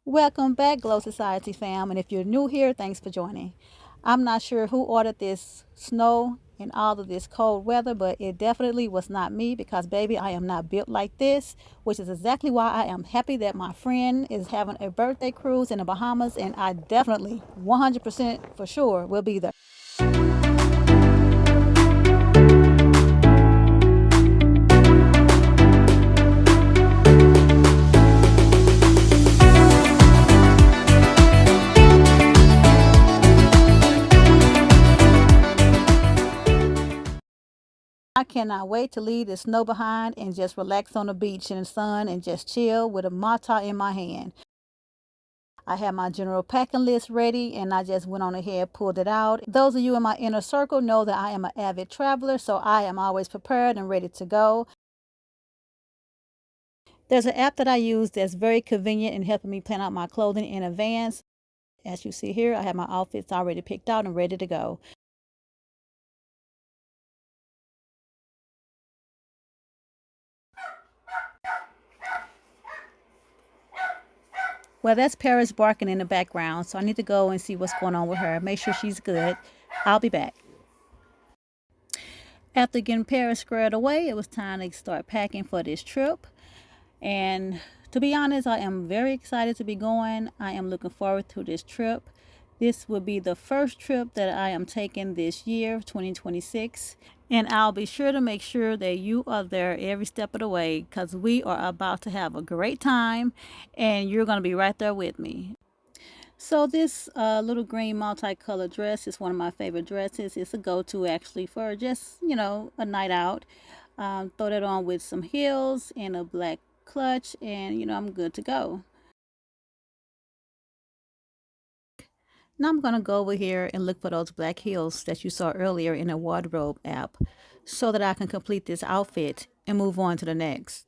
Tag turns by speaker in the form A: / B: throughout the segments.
A: Welcome back, Glow Society fam. And if you're new here, thanks for joining. I'm not sure who ordered this snow and all of this cold weather, but it definitely was not me because, baby, I am not built like this, which is exactly why I am happy that my friend is having a birthday cruise in the Bahamas, and I definitely, 100% for sure, will be there. I cannot wait to leave the snow behind and just relax on the beach in the sun and just chill with a mata in my hand. I had my general packing list ready and I just went on ahead, pulled it out. Those of you in my inner circle know that I am an avid traveler, so I am always prepared and ready to go. There's an app that I use that's very convenient in helping me plan out my clothing in advance. As you see here, I have my outfits already picked out and ready to go. Well, that's Paris barking in the background, so I need to go and see what's going on with her. Make sure she's good. I'll be back. After getting Paris squared away, it was time to start packing for this trip. And to be honest, I am very excited to be going. I am looking forward to this trip. This will be the first trip that I am taking this year, 2026. And I'll be sure to make sure that you are there every step of the way because we are about to have a great time and you're going to be right there with me. So this little green multicolored dress is one of my favorite dresses. It's a go-to actually for just, a night out. Throw that on with some heels and a black clutch and, I'm good to go. Now I'm going to go over here and look for those black heels that you saw earlier in the wardrobe app so that I can complete this outfit and move on to the next.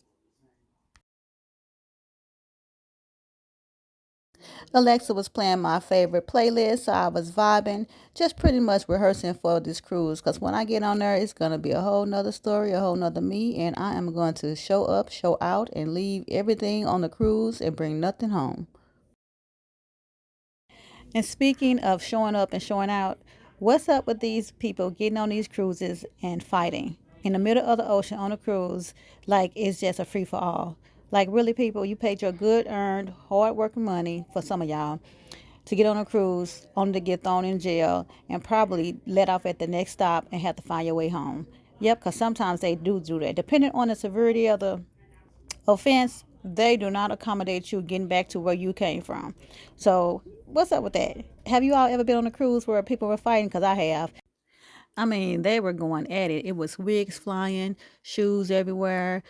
A: Alexa was playing my favorite playlist, so I was vibing, just pretty much rehearsing for this cruise. Because when I get on there, it's going to be a whole nother story, a whole nother me, and I am going to show up, show out, and leave everything on the cruise and bring nothing home. And speaking of showing up and showing out, what's up with these people getting on these cruises and fighting in the middle of the ocean on a cruise like it's just a free for all? Like, really, people, you paid your good earned, hard working money for some of y'all to get on a cruise, only to get thrown in jail and probably let off at the next stop and have to find your way home. Yep, because sometimes they do that. Depending on the severity of the offense, they do not accommodate you getting back to where you came from. So, what's up with that? Have you all ever been on a cruise where people were fighting? Because I have. I mean, they were going at it. It was wigs flying, shoes everywhere,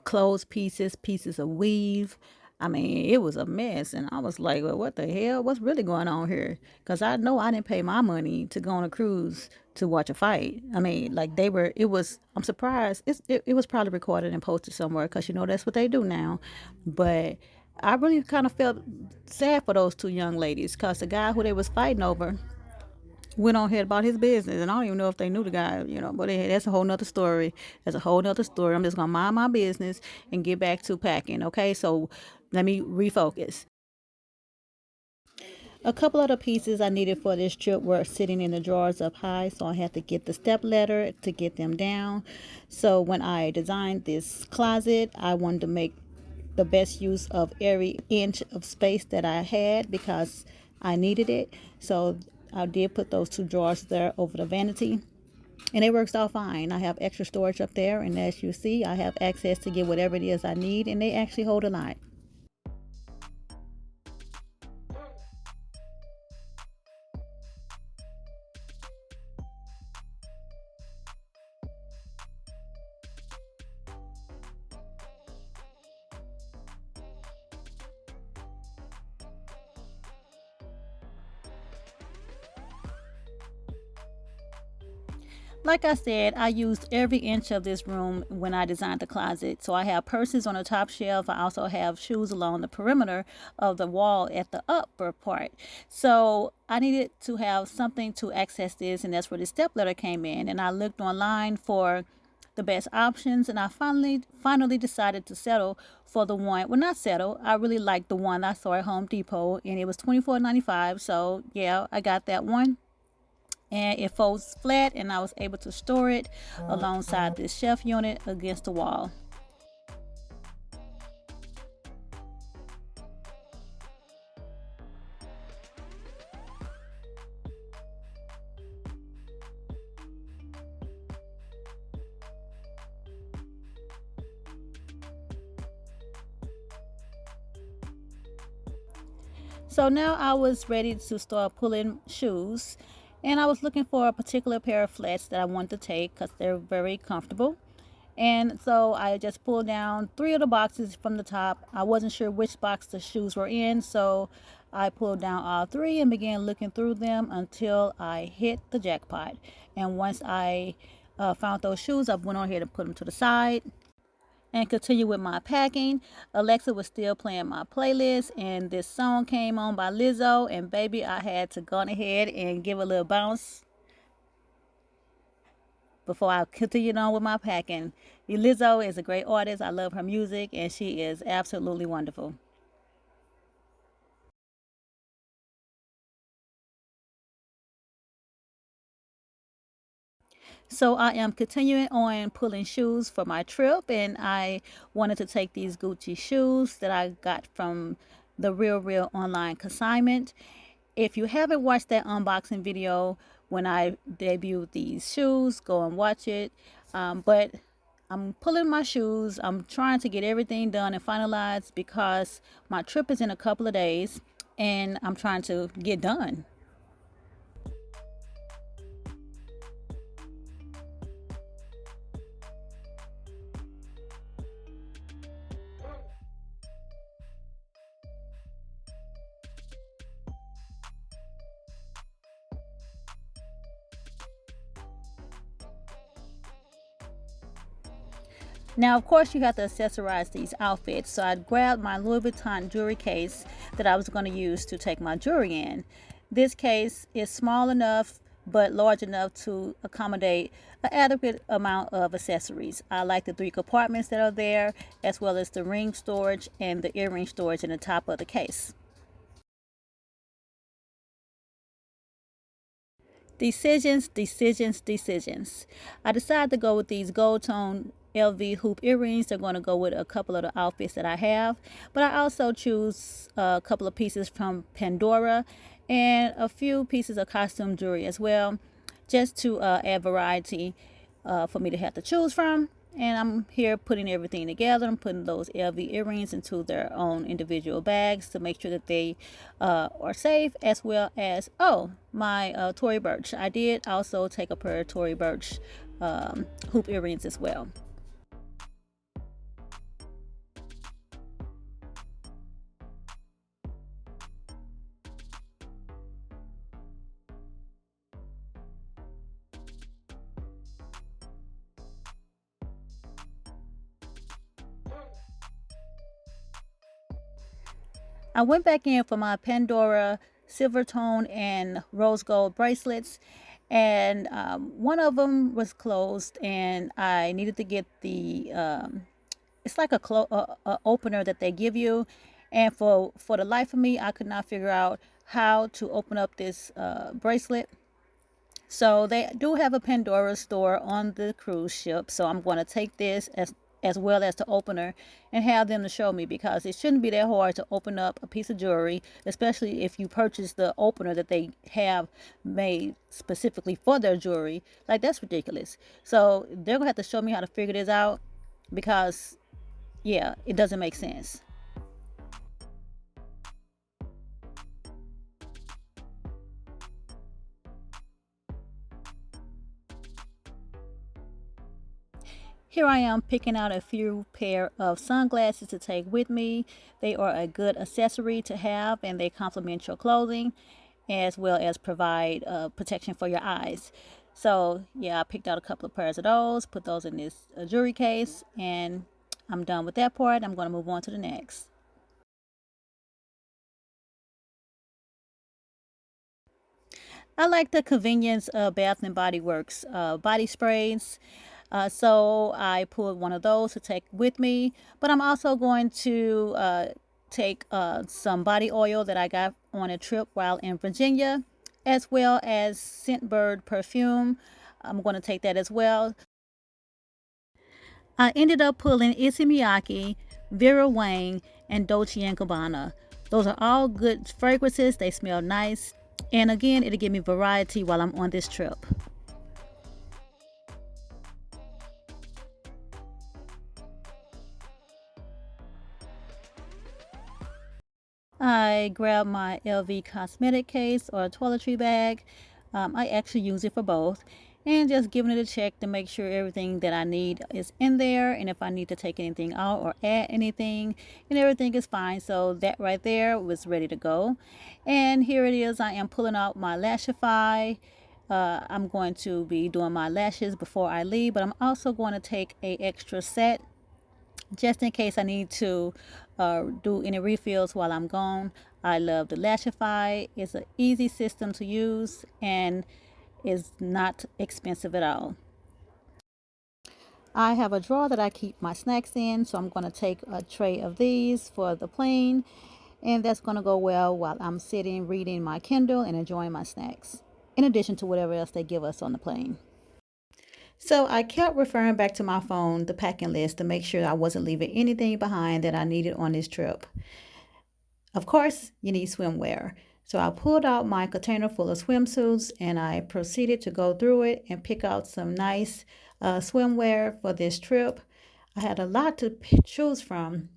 A: clothes pieces, pieces of weave. I mean, it was a mess. And I was like, well, what the hell? What's really going on here? Because I know I didn't pay my money to go on a cruise to watch a fight. I mean, like I'm surprised. It was probably recorded and posted somewhere because, that's what they do now. But I really kind of felt sad for those two young ladies because the guy who they was fighting over went on ahead about his business, and I don't even know if they knew the guy, But that's a whole nother story. That's a whole nother story. I'm just gonna mind my business and get back to packing. Okay, so let me refocus. A couple of the pieces I needed for this trip were sitting in the drawers up high, so I had to get the step ladder to get them down. So when I designed this closet, I wanted to make the best use of every inch of space that I had because I needed it. So I did put those two drawers there over the vanity. And it works out fine. I have extra storage up there, and as you see, I have access to get whatever it is I need, and they actually hold a lot. Like I said, I used every inch of this room when I designed the closet. So I have purses on the top shelf. I also have shoes along the perimeter of the wall at the upper part. So I needed to have something to access this, and that's where the step ladder came in. And I looked online for the best options, and I finally decided to settle for the one. Well, not settle. I really liked the one I saw at Home Depot, and it was $24.95. So yeah, I got that one, and it folds flat, and I was able to store it alongside this shelf unit against the wall. So now I was ready to start pulling shoes, and I was looking for a particular pair of flats that I wanted to take because they're very comfortable. And so I just pulled down three of the boxes from the top. I wasn't sure which box the shoes were in, so I pulled down all three and began looking through them until I hit the jackpot. And once I found those shoes, I went on here to put them to the side and continue with my packing. Alexa was still playing my playlist, and this song came on by Lizzo, and baby, I had to go ahead and give a little bounce before I continued on with my packing. Lizzo is a great artist. I love her music, and she is absolutely wonderful. So I am continuing on pulling shoes for my trip, and I wanted to take these Gucci shoes that I got from the Real online consignment. If you haven't watched that unboxing video when I debuted these shoes, go and watch it. But I'm pulling my shoes. I'm trying to get everything done and finalized because my trip is in a couple of days, and I'm trying to get done. Now, of course, you have to accessorize these outfits. So I grabbed my Louis Vuitton jewelry case that I was going to use to take my jewelry in. This case is small enough but large enough to accommodate an adequate amount of accessories. I like the three compartments that are there, as well as the ring storage and the earring storage in the top of the case. Decisions. I decided to go with these gold tone LV hoop earrings. They're going to go with a couple of the outfits that I have. But I also choose a couple of pieces from Pandora and a few pieces of costume jewelry as well, just to add variety for me to have to choose from. And I'm here putting everything together. I'm putting those LV earrings into their own individual bags to make sure that they are safe, as well as, oh, my Tory Burch. I did also take a pair of Tory Burch hoop earrings as well. I went back in for my Pandora silver tone and rose gold bracelets, and one of them was closed, and I needed to get the it's like a opener that they give you, and for the life of me, I could not figure out how to open up this bracelet. So they do have a Pandora store on the cruise ship. So I'm going to take this as well as the opener and have them to show me, because it shouldn't be that hard to open up a piece of jewelry, especially if you purchase the opener that they have made specifically for their jewelry. Like, that's ridiculous. So they're going to have to show me how to figure this out, because yeah, it doesn't make sense. Here I am picking out a few pair of sunglasses to take with me. They are a good accessory to have, and they complement your clothing as well as provide protection for your eyes. So yeah, I picked out a couple of pairs of those, put those in this jewelry case, and I'm done with that part. I'm going to move on to the next. I like the convenience of Bath and Body Works body sprays. So I pulled one of those to take with me, but I'm also going to take some body oil that I got on a trip while in Virginia, as well as Scentbird perfume. I'm going to take that as well. I ended up pulling Issey Miyake, Vera Wang, and Dolce& and Gabbana. Those are all good fragrances. They smell nice. And again, it'll give me variety while I'm on this trip. I grabbed my LV cosmetic case or toiletry bag. I actually use it for both. And just giving it a check to make sure everything that I need is in there. And if I need to take anything out or add anything, and everything is fine. So that right there was ready to go. And here it is. I am pulling out my Lashify. I'm going to be doing my lashes before I leave, but I'm also going to take a extra set just in case I need to do any refills while I'm gone. I love the Lashify. It's an easy system to use and is not expensive at all. I have a drawer that I keep my snacks in, so I'm going to take a tray of these for the plane, and that's going to go well while I'm sitting reading my Kindle and enjoying my snacks, in addition to whatever else they give us on the plane. So I kept referring back to my phone, the packing list, to make sure I wasn't leaving anything behind that I needed on this trip. Of course, you need swimwear. So I pulled out my container full of swimsuits and I proceeded to go through it and pick out some nice swimwear for this trip. I had a lot to choose from,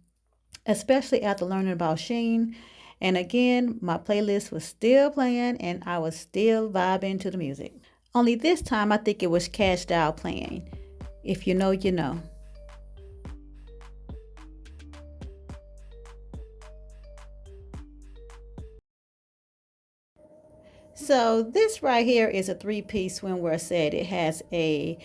A: especially after learning about Sheen. And again, my playlist was still playing and I was still vibing to the music. Only this time I think it was Cash Doll playing. If you know, you know. So this right here is a three-piece swimwear set. It has a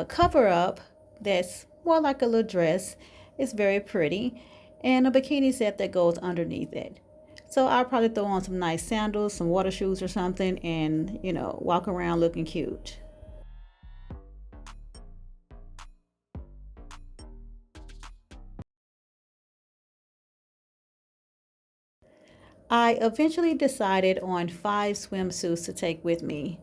A: cover up that's more like a little dress. It's very pretty. And a bikini set that goes underneath it. So I'll probably throw on some nice sandals, some water shoes or something, and walk around looking cute. I eventually decided on 5 swimsuits to take with me.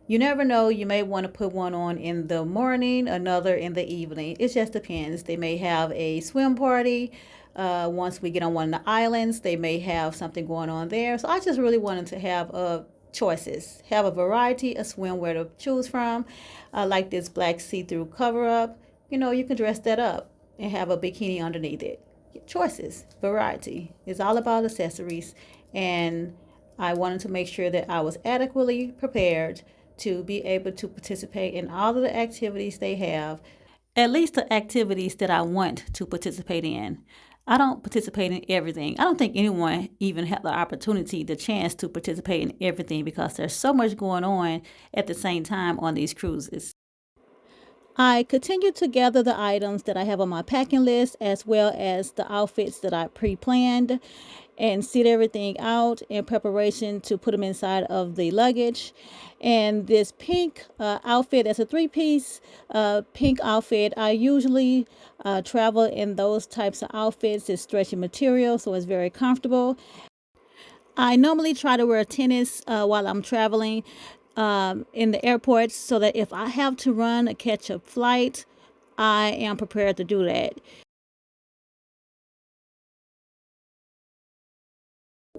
A: You never know, you may want to put one on in the morning, another in the evening. It just depends. They may have a swim party. Once we get on one of the islands, they may have something going on there. So I just really wanted to have choices, have a variety of swimwear to choose from. I like this black see-through cover up. You can dress that up and have a bikini underneath it. Choices, variety. It's all about accessories. And I wanted to make sure that I was adequately prepared to be able to participate in all of the activities they have, at least the activities that I want to participate in. I don't participate in everything. I don't think anyone even had the opportunity, the chance to participate in everything because there's so much going on at the same time on these cruises. I continue to gather the items that I have on my packing list as well as the outfits that I pre-planned and sit everything out in preparation to put them inside of the luggage. And this pink outfit, that's a three-piece pink outfit. I usually travel in those types of outfits. It's stretchy material, so it's very comfortable. I normally try to wear tennis while I'm traveling in the airport so that if I have to run or catch a flight, I am prepared to do that.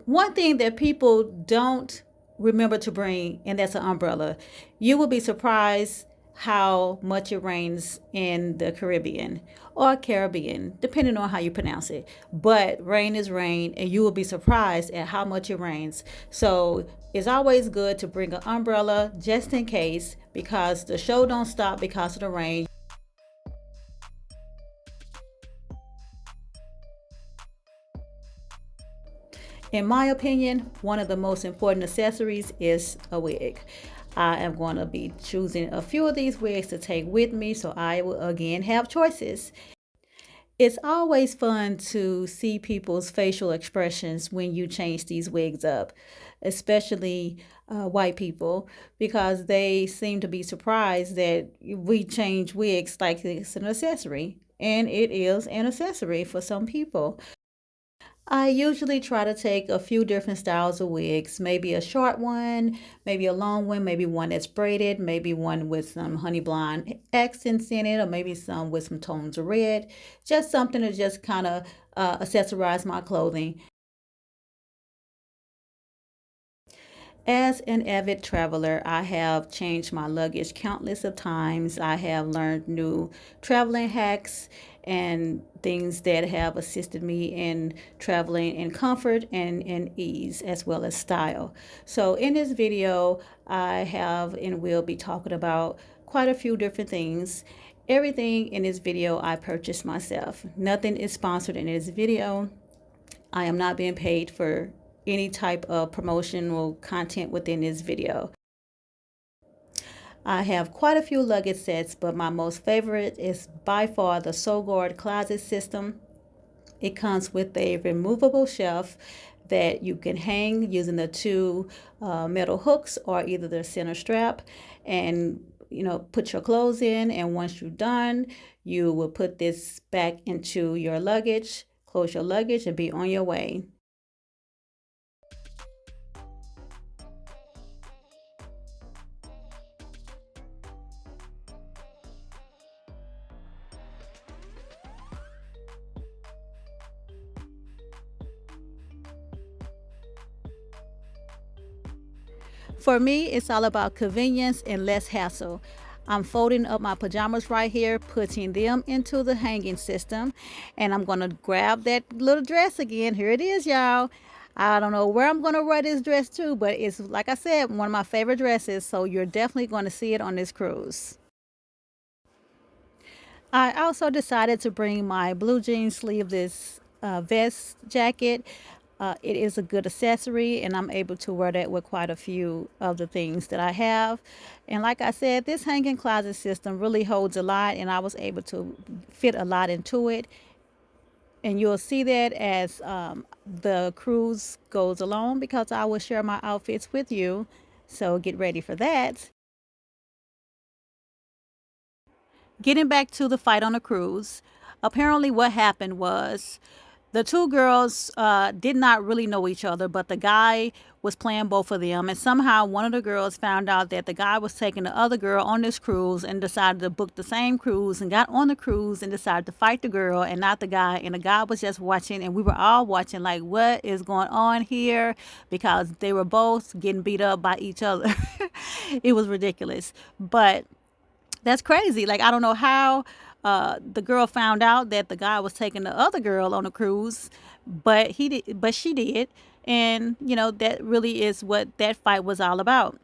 A: One thing that people don't remember to bring, and that's an umbrella. You will be surprised how much it rains in the Caribbean or Caribbean, depending on how you pronounce it. But rain is rain, and you will be surprised at how much it rains. So it's always good to bring an umbrella just in case, because the show don't stop because of the rain. In my opinion, one of the most important accessories is a wig. I am going to be choosing a few of these wigs to take with me so I will again have choices. It's always fun to see people's facial expressions when you change these wigs up, especially white people, because they seem to be surprised that we change wigs like it's an accessory. And it is an accessory for some people. I usually try to take a few different styles of wigs, maybe a short one, maybe a long one, maybe one that's braided, maybe one with some honey blonde accents in it, or maybe some with some tones of red. Just something to just kind of accessorize my clothing. As an avid traveler, I have changed my luggage countless of times. I have learned new traveling hacks and things that have assisted me in traveling in comfort and in ease as well as style. So in this video, I have and will be talking about quite a few different things. Everything in this video I purchased myself. Nothing is sponsored in this video. I am not being paid for any type of promotional content within this video. I have quite a few luggage sets, but my most favorite is by far the Guard closet system. It comes with a removable shelf that you can hang using the two metal hooks or either the center strap, and put your clothes in, and once you're done, you will put this back into your luggage, close your luggage, and be on your way. For me, it's all about convenience and less hassle. I'm folding up my pajamas right here, putting them into the hanging system, and I'm going to grab that little dress again. Here it is, y'all. I don't know where I'm going to wear this dress to, but it's, like I said, one of my favorite dresses, so you're definitely going to see it on this cruise. I also decided to bring my blue jean sleeveless vest jacket. It is a good accessory, and I'm able to wear that with quite a few of the things that I have. And like I said, this hanging closet system really holds a lot, and I was able to fit a lot into it. And you'll see that as the cruise goes along, because I will share my outfits with you. So get ready for that. Getting back to the fight on the cruise, apparently what happened was the two girls did not really know each other, but the guy was playing both of them. And somehow one of the girls found out that the guy was taking the other girl on this cruise and decided to book the same cruise and got on the cruise and decided to fight the girl and not the guy. And the guy was just watching, and we were all watching, like, what is going on here? Because they were both getting beat up by each other. It was ridiculous. But that's crazy. Like, I don't know how the girl found out that the guy was taking the other girl on a cruise, but he did, but she did, and that really is what that fight was all about.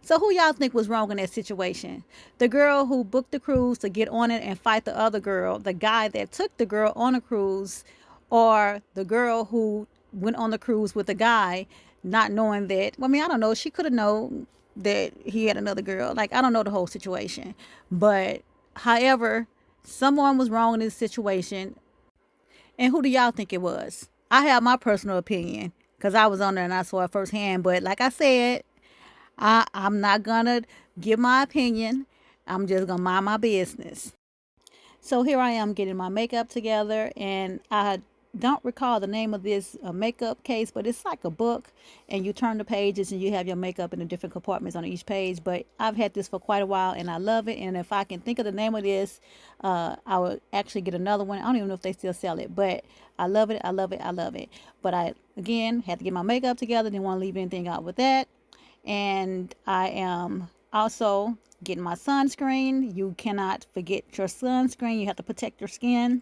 A: So who y'all think was wrong in that situation? The girl who booked the cruise to get on it and fight the other girl, the guy that took the girl on a cruise, or the girl who went on the cruise with the guy, not knowing that? Well, I mean, I don't know. She could have known that he had another girl. Like, I don't know the whole situation. But however, someone was wrong in this situation. And who do y'all think it was? I have my personal opinion because I was on there and I saw it firsthand. But like I said, I'm not gonna give my opinion. I'm just gonna mind my business. So here I am getting my makeup together, and I don't recall the name of this makeup case, but it's like a book, and you turn the pages and you have your makeup in the different compartments on each page. But I've had this for quite a while, and I love it. And if I can think of the name of this, I will actually get another one. I don't even know if they still sell it, but I love it. I love it. I love it. But I, again, had to get my makeup together. Didn't want to leave anything out with that. And I am also getting my sunscreen. You cannot forget your sunscreen. You have to protect your skin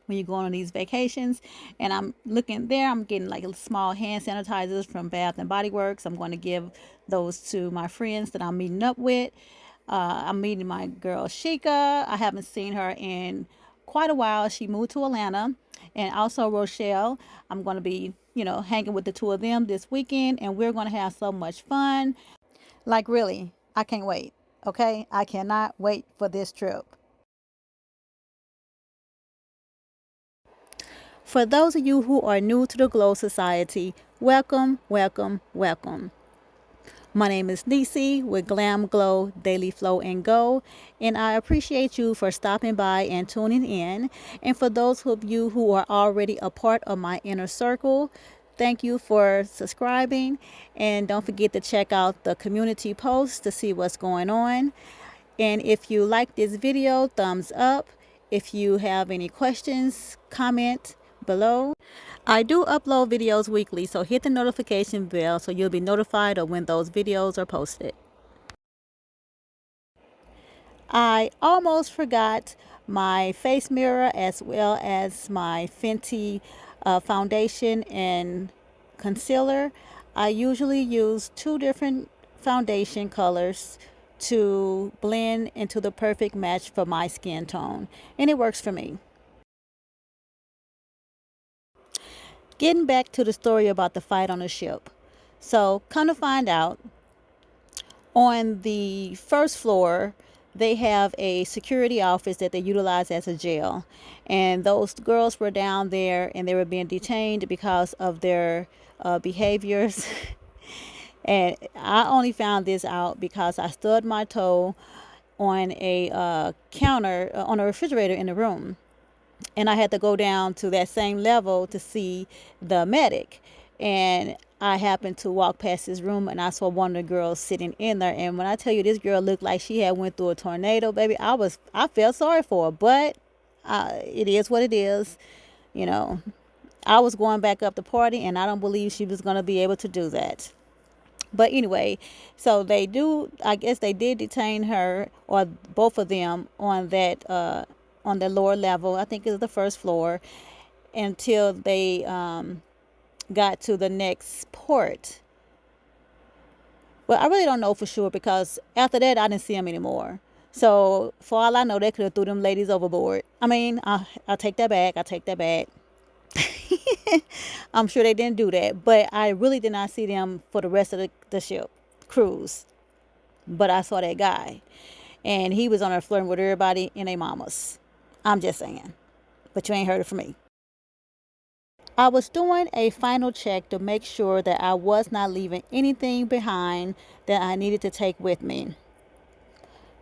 A: when you go on these vacations. And I'm looking there, I'm getting like small hand sanitizers from Bath and Body Works. I'm going to give those to my friends that I'm meeting up with. I'm meeting my girl Shika. I haven't seen her in quite a while. She moved to Atlanta. And also Rochelle. I'm going to be, hanging with the two of them this weekend, and we're going to have so much fun. Like, really, I can't wait. Okay? I cannot wait for this trip. For those of you who are new to the Glow Society, welcome, welcome, welcome. My name is Nisi with Glam Glow Daily Flow and Go, and I appreciate you for stopping by and tuning in. And for those of you who are already a part of my inner circle, thank you for subscribing, and don't forget to check out the community posts to see what's going on. And if you like this video, thumbs up. If you have any questions, comment below. I do upload videos weekly, so hit the notification bell so you'll be notified of when those videos are posted. I almost forgot my face mirror as well as my Fenty foundation and concealer. I usually use two different foundation colors to blend into the perfect match for my skin tone, and it works for me. Getting back to the story about the fight on the ship. So, come to find out, on the first floor, they have a security office that they utilize as a jail. And those girls were down there and they were being detained because of their behaviors. And I only found this out because I stubbed my toe on a counter, on a refrigerator in the room. And I had to go down to that same level to see the medic. And I happened to walk past his room and I saw one of the girls sitting in there. And when I tell you this girl looked like she had went through a tornado, baby, I felt sorry for her. But it is what it is. You know, I was going back up the party and I don't believe she was going to be able to do that. But anyway, so they do, I guess they did detain her, or both of them, on the lower level. I think it's the first floor, until they got to the next port. Well, I really don't know for sure because after that I didn't see them anymore. So for all I know, they could have threw them ladies overboard. I mean, I'll take that back. I take that back. I'm sure they didn't do that, but I really did not see them for the rest of the ship cruise. But I saw that guy, and he was on there flirting with everybody in their mamas. I'm just saying, but you ain't heard it from me. I was doing a final check to make sure that I was not leaving anything behind that I needed to take with me.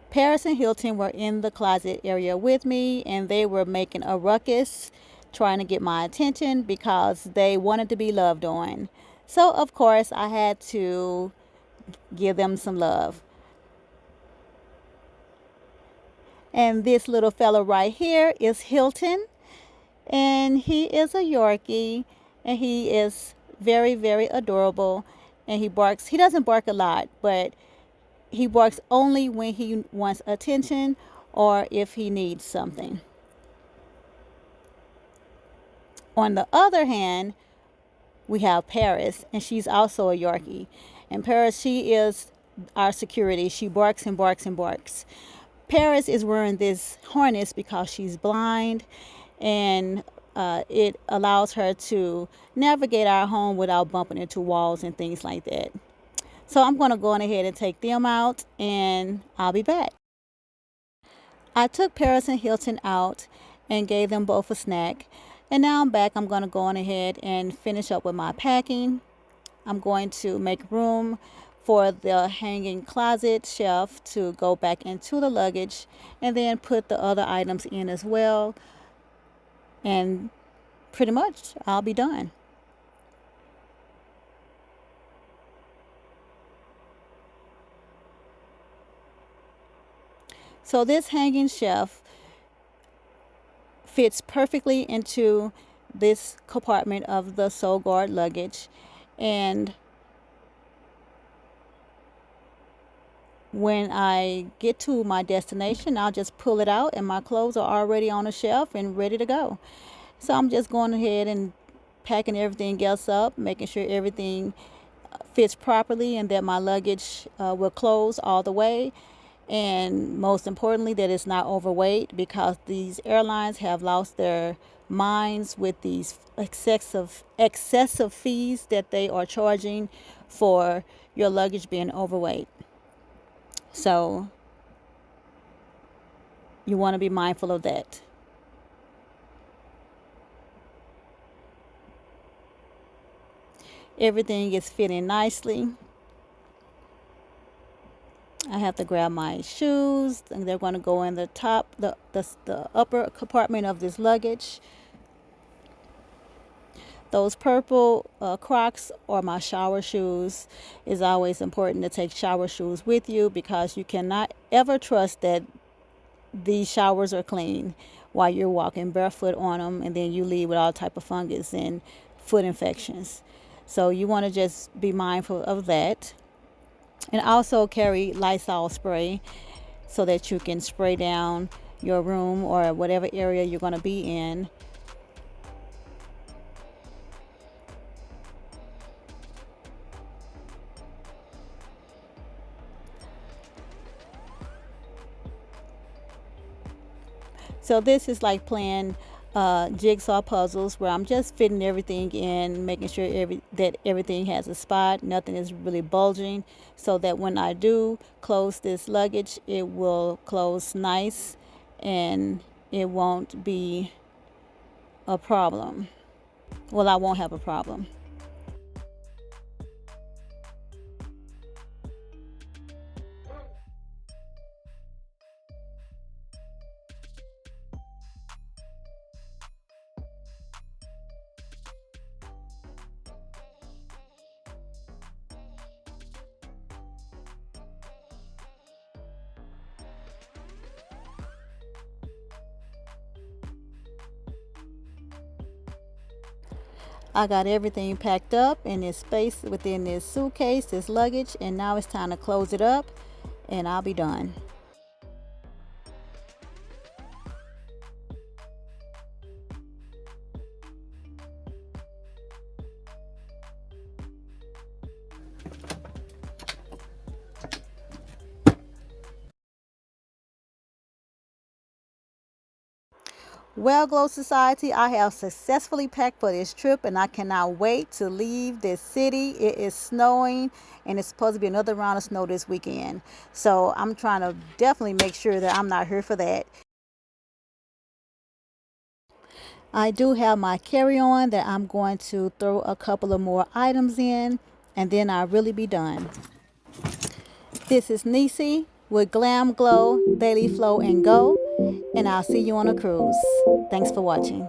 A: Paris and Hilton were in the closet area with me, and they were making a ruckus trying to get my attention because they wanted to be loved on. So of course I had to give them some love. And this little fella right here is Hilton, and he is a Yorkie, and he is very, very adorable. And he barks. He doesn't bark a lot, but he barks only when he wants attention or if he needs something. On the other hand, we have Paris, and she's also a Yorkie. And Paris, she is our security. She barks and barks and barks. Paris is wearing this harness because she's blind, and it allows her to navigate our home without bumping into walls and things like that. So I'm going to go on ahead and take them out, and I'll be back. I took Paris and Hilton out and gave them both a snack. And now I'm back. I'm going to go on ahead and finish up with my packing. I'm going to make room for the hanging closet shelf to go back into the luggage, and then put the other items in as well. And pretty much I'll be done. So this hanging shelf fits perfectly into this compartment of the Soul Guard luggage, and when I get to my destination, I'll just pull it out and my clothes are already on the shelf and ready to go. So I'm just going ahead and packing everything else up, making sure everything fits properly and that my luggage will close all the way. And most importantly, that it's not overweight, because these airlines have lost their minds with these excessive fees that they are charging for your luggage being overweight. So you want to be mindful of that. Everything is fitting nicely. I have to grab my shoes, and they're going to go in the top, the upper compartment of this luggage. Those purple Crocs are my shower shoes. It's always important to take shower shoes with you because you cannot ever trust that these showers are clean while you're walking barefoot on them, and then you leave with all type of fungus and foot infections. So you want to just be mindful of that. And also carry Lysol spray so that you can spray down your room or whatever area you're going to be in. So this is like playing jigsaw puzzles where I'm just fitting everything in, making sure that everything has a spot, nothing is really bulging, so that when I do close this luggage, it will close nice and it won't be a problem. Well, I won't have a problem. I got everything packed up in this space within this suitcase, this luggage, and now it's time to close it up and I'll be done. Well, Glow Society, I have successfully packed for this trip and I cannot wait to leave this city. It is snowing and it's supposed to be another round of snow this weekend. So I'm trying to definitely make sure that I'm not here for that. I do have my carry-on that I'm going to throw a couple of more items in and then I'll really be done. This is Nisi with Glam Glow, Daily Flow and Go, and I'll see you on a cruise. Thanks for watching.